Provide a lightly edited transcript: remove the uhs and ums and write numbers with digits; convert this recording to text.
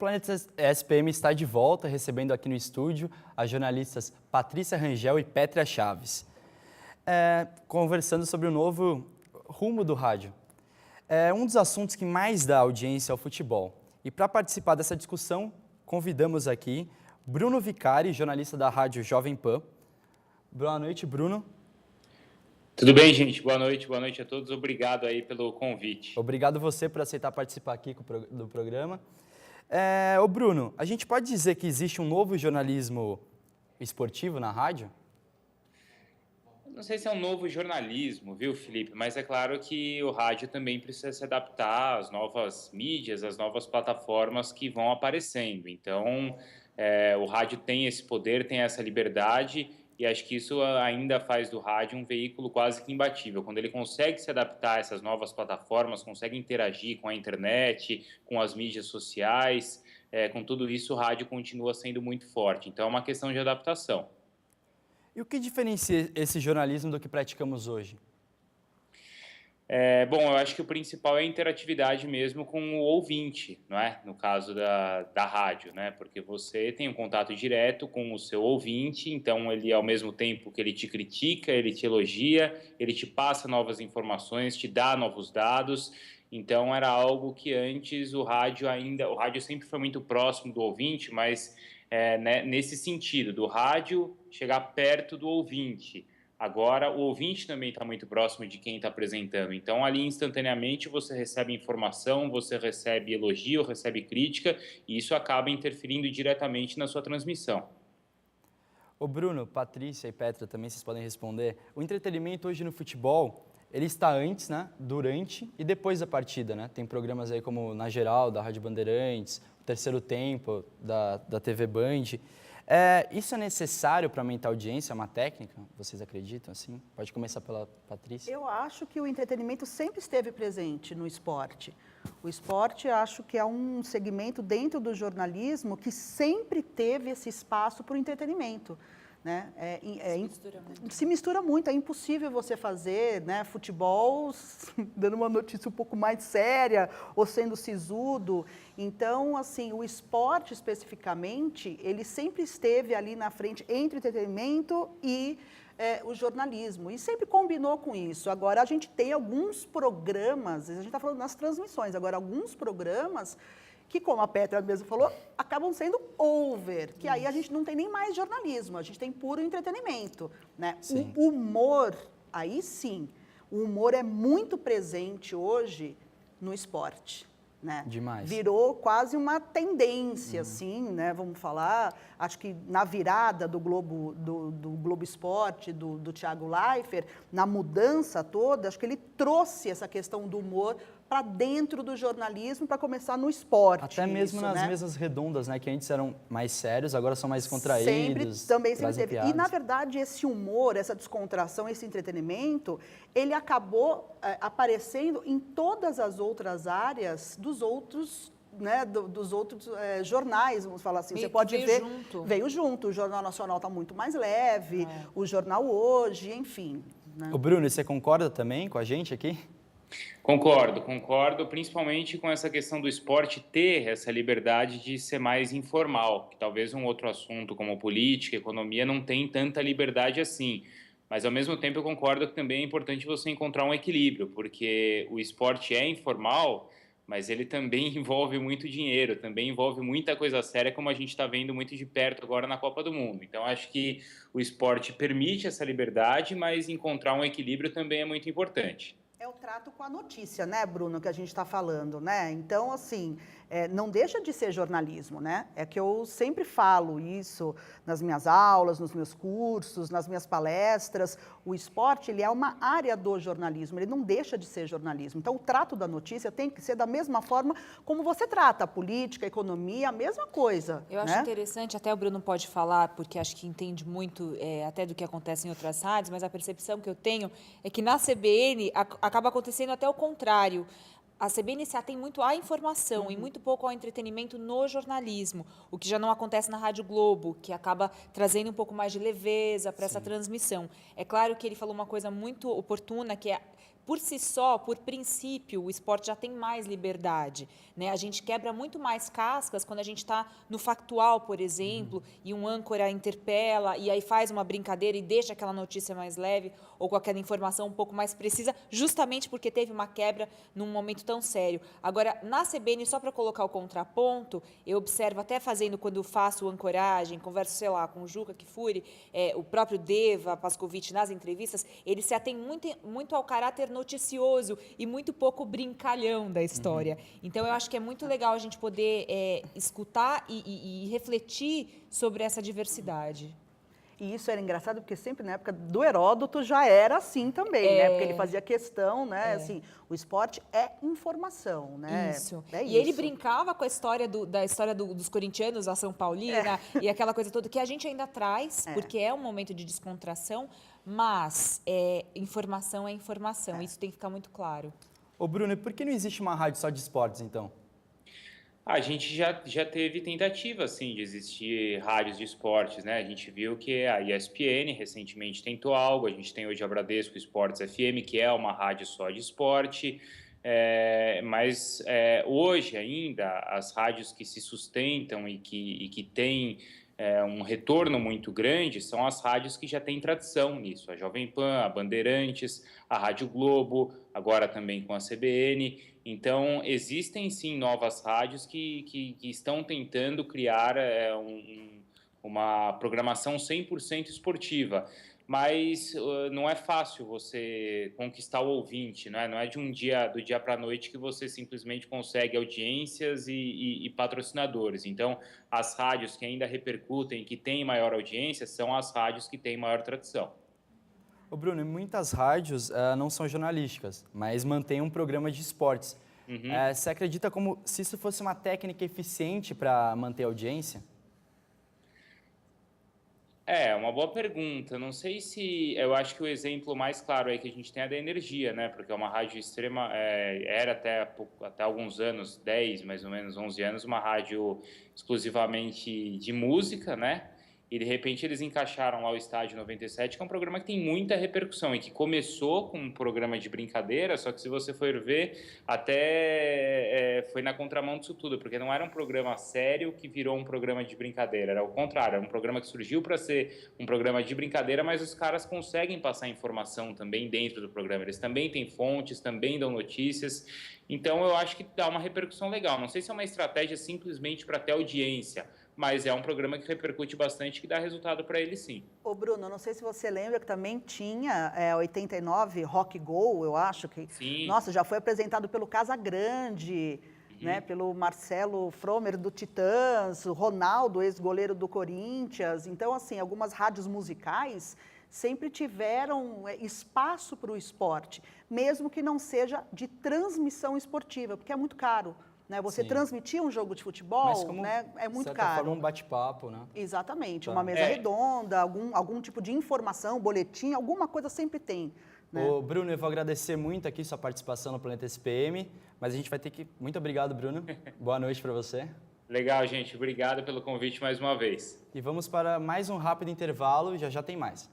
Planeta SPM está de volta, recebendo aqui no estúdio as jornalistas Patrícia Rangel e Pétria Chaves, conversando sobre o novo rumo do rádio. É um dos assuntos que mais dá audiência ao futebol. E para participar dessa discussão, convidamos aqui Bruno Vicari, jornalista da Rádio Jovem Pan. Boa noite, Bruno. Tudo bem, gente? Boa noite a todos. Obrigado aí pelo convite. Obrigado você por aceitar participar aqui do programa. Ô Bruno, a gente pode dizer que existe um novo jornalismo esportivo na rádio? Não sei se é um novo jornalismo, viu, Felipe? Mas é claro que o rádio também precisa se adaptar às novas mídias, às novas plataformas que vão aparecendo. Então, o rádio tem esse poder, tem essa liberdade, e acho que isso ainda faz do rádio um veículo quase que imbatível. Quando ele consegue se adaptar a essas novas plataformas, consegue interagir com a internet, com as mídias sociais, com tudo isso, o rádio continua sendo muito forte. Então, é uma questão de adaptação. E o que diferencia esse jornalismo do que praticamos hoje? Bom, eu acho que o principal é a interatividade mesmo com o ouvinte, não é? No caso da rádio, né? Porque você tem um contato direto com o seu ouvinte, então ele, ao mesmo tempo que ele te critica, ele te elogia, ele te passa novas informações, te dá novos dados. Então era algo que antes o rádio sempre foi muito próximo do ouvinte, mas nesse sentido, do rádio chegar perto do ouvinte. Agora, o ouvinte também está muito próximo de quem está apresentando. Então, ali, instantaneamente, você recebe informação, você recebe elogio, recebe crítica, e isso acaba interferindo diretamente na sua transmissão. Ô Bruno, Patrícia e Petra também, vocês podem responder. O entretenimento hoje no futebol, ele está antes, né, durante e depois da partida, né? Tem programas aí como Na Geral, da Rádio Bandeirantes, o Terceiro Tempo, da TV Band. Isso é necessário para aumentar a audiência? É uma técnica? Vocês acreditam assim? Pode começar pela Patrícia. Eu acho que o entretenimento sempre esteve presente no esporte. O esporte, acho que é um segmento dentro do jornalismo que sempre teve esse espaço para o entretenimento. Né? Se mistura muito, é impossível você fazer, né, futebol dando uma notícia um pouco mais séria ou sendo sisudo. Então, assim, o esporte especificamente, ele sempre esteve ali na frente entre o entretenimento e o jornalismo, e sempre combinou com isso. Agora, a gente tem alguns programas, a gente está falando nas transmissões, agora alguns programas que, como a Petra mesmo falou, acabam sendo over, que aí a gente não tem nem mais jornalismo, a gente tem puro entretenimento, né? O humor, aí sim, o humor é muito presente hoje no esporte, né? Demais. Virou quase uma tendência, assim, né? Vamos falar, acho que na virada do Globo Esporte, do Thiago Leifert, na mudança toda, acho que ele trouxe essa questão do humor para dentro do jornalismo, para começar no esporte. Até mesmo isso, nas né? mesas redondas, né? Que antes eram mais sérios, agora são mais contraídos. Sempre teve. Piadas. E, na verdade, esse humor, essa descontração, esse entretenimento, ele acabou aparecendo em todas as outras áreas dos outros, né, dos outros jornais, vamos falar assim. Você pode ver, veio junto. O Jornal Nacional está muito mais leve, o Jornal Hoje, enfim. Né? O Bruno, você concorda também com a gente aqui? Concordo, principalmente com essa questão do esporte ter essa liberdade de ser mais informal, que talvez um outro assunto como política, economia, não tem tanta liberdade assim. Mas, ao mesmo tempo, eu concordo que também é importante você encontrar um equilíbrio, porque o esporte é informal, mas ele também envolve muito dinheiro, também envolve muita coisa séria, como a gente está vendo muito de perto agora na Copa do Mundo. Então, acho que o esporte permite essa liberdade, mas encontrar um equilíbrio também é muito importante. É o trato com a notícia, né, Bruno, que a gente está falando, né? Então, assim, não deixa de ser jornalismo, né? É que eu sempre falo isso nas minhas aulas, nos meus cursos, nas minhas palestras. O esporte, ele é uma área do jornalismo, ele não deixa de ser jornalismo. Então, o trato da notícia tem que ser da mesma forma como você trata a política, a economia, a mesma coisa. Eu acho interessante, até o Bruno pode falar, porque acho que entende muito até do que acontece em outras rádios, mas a percepção que eu tenho é que na CBN acaba acontecendo até o contrário. A CBN se atém muito à informação e muito pouco ao entretenimento no jornalismo, o que já não acontece na Rádio Globo, que acaba trazendo um pouco mais de leveza para essa transmissão. É claro que ele falou uma coisa muito oportuna, que é por si só, por princípio, o esporte já tem mais liberdade, né? A gente quebra muito mais cascas quando a gente está no factual, por exemplo, e um âncora interpela e aí faz uma brincadeira e deixa aquela notícia mais leve ou com aquela informação um pouco mais precisa, justamente porque teve uma quebra num momento tão sério. Agora, na CBN, só para colocar o contraponto, eu observo até fazendo, quando faço ancoragem, converso, sei lá, com o Juca Kfouri, o próprio Deva Pascovitch nas entrevistas, ele se atém muito ao caráter noticioso e muito pouco brincalhão da história. Então, eu acho que é muito legal a gente poder escutar e refletir sobre essa diversidade. E isso era engraçado porque sempre na época do Heródoto já era assim também, né? Porque ele fazia questão, né? Assim, o esporte é informação, né? Isso. É E ele isso. brincava com a história dos corintianos, a São Paulina, e aquela coisa toda que a gente ainda traz, porque é um momento de descontração, mas informação é informação. Isso tem que ficar muito claro. Ô Bruno, e por que não existe uma rádio só de esportes, então? A gente já teve tentativa, assim, de existir rádios de esportes, né? A gente viu que a ESPN recentemente tentou algo, a gente tem hoje a Bradesco Esportes FM, que é uma rádio só de esporte, mas hoje ainda as rádios que se sustentam e que têm um retorno muito grande são as rádios que já têm tradição nisso, a Jovem Pan, a Bandeirantes, a Rádio Globo, agora também com a CBN. Então, existem sim novas rádios que estão tentando criar uma programação 100% esportiva, mas não é fácil você conquistar o ouvinte, não é do dia para a noite que você simplesmente consegue audiências e patrocinadores. Então, as rádios que ainda repercutem, que têm maior audiência, são as rádios que têm maior tradição. Ô Bruno, muitas rádios não são jornalísticas, mas mantêm um programa de esportes. Você acredita como se isso fosse uma técnica eficiente para manter a audiência? Uma boa pergunta. Não sei se... Eu acho que o exemplo mais claro aí que a gente tem é da Energia, né? Porque é uma rádio extrema... era até alguns anos, 10, mais ou menos 11 anos, uma rádio exclusivamente de música, né? E, de repente, eles encaixaram lá o Estádio 97, que é um programa que tem muita repercussão e que começou com um programa de brincadeira, só que, se você for ver, até foi na contramão disso tudo, porque não era um programa sério que virou um programa de brincadeira, era o contrário, era um programa que surgiu para ser um programa de brincadeira, mas os caras conseguem passar informação também dentro do programa, eles também têm fontes, também dão notícias, então eu acho que dá uma repercussão legal. Não sei se é uma estratégia simplesmente para ter audiência, mas é um programa que repercute bastante, que dá resultado para ele, sim. Ô Bruno, não sei se você lembra que também tinha 89 Rock Go, eu acho que... Sim. Nossa, já foi apresentado pelo Casagrande, né, pelo Marcelo Fromer do Titãs, o Ronaldo, ex-goleiro do Corinthians. Então, assim, algumas rádios musicais sempre tiveram espaço para o esporte, mesmo que não seja de transmissão esportiva, porque é muito caro. Né? Você transmitir um jogo de futebol, né, é muito caro. Forma, um bate-papo, né? Exatamente, uma mesa redonda, algum tipo de informação, boletim, alguma coisa sempre tem. Né? Ô, Bruno, eu vou agradecer muito aqui sua participação no Planeta SPM, mas a gente vai ter que... Muito obrigado, Bruno. Boa noite para você. Legal, gente. Obrigado pelo convite mais uma vez. E vamos para mais um rápido intervalo e já tem mais.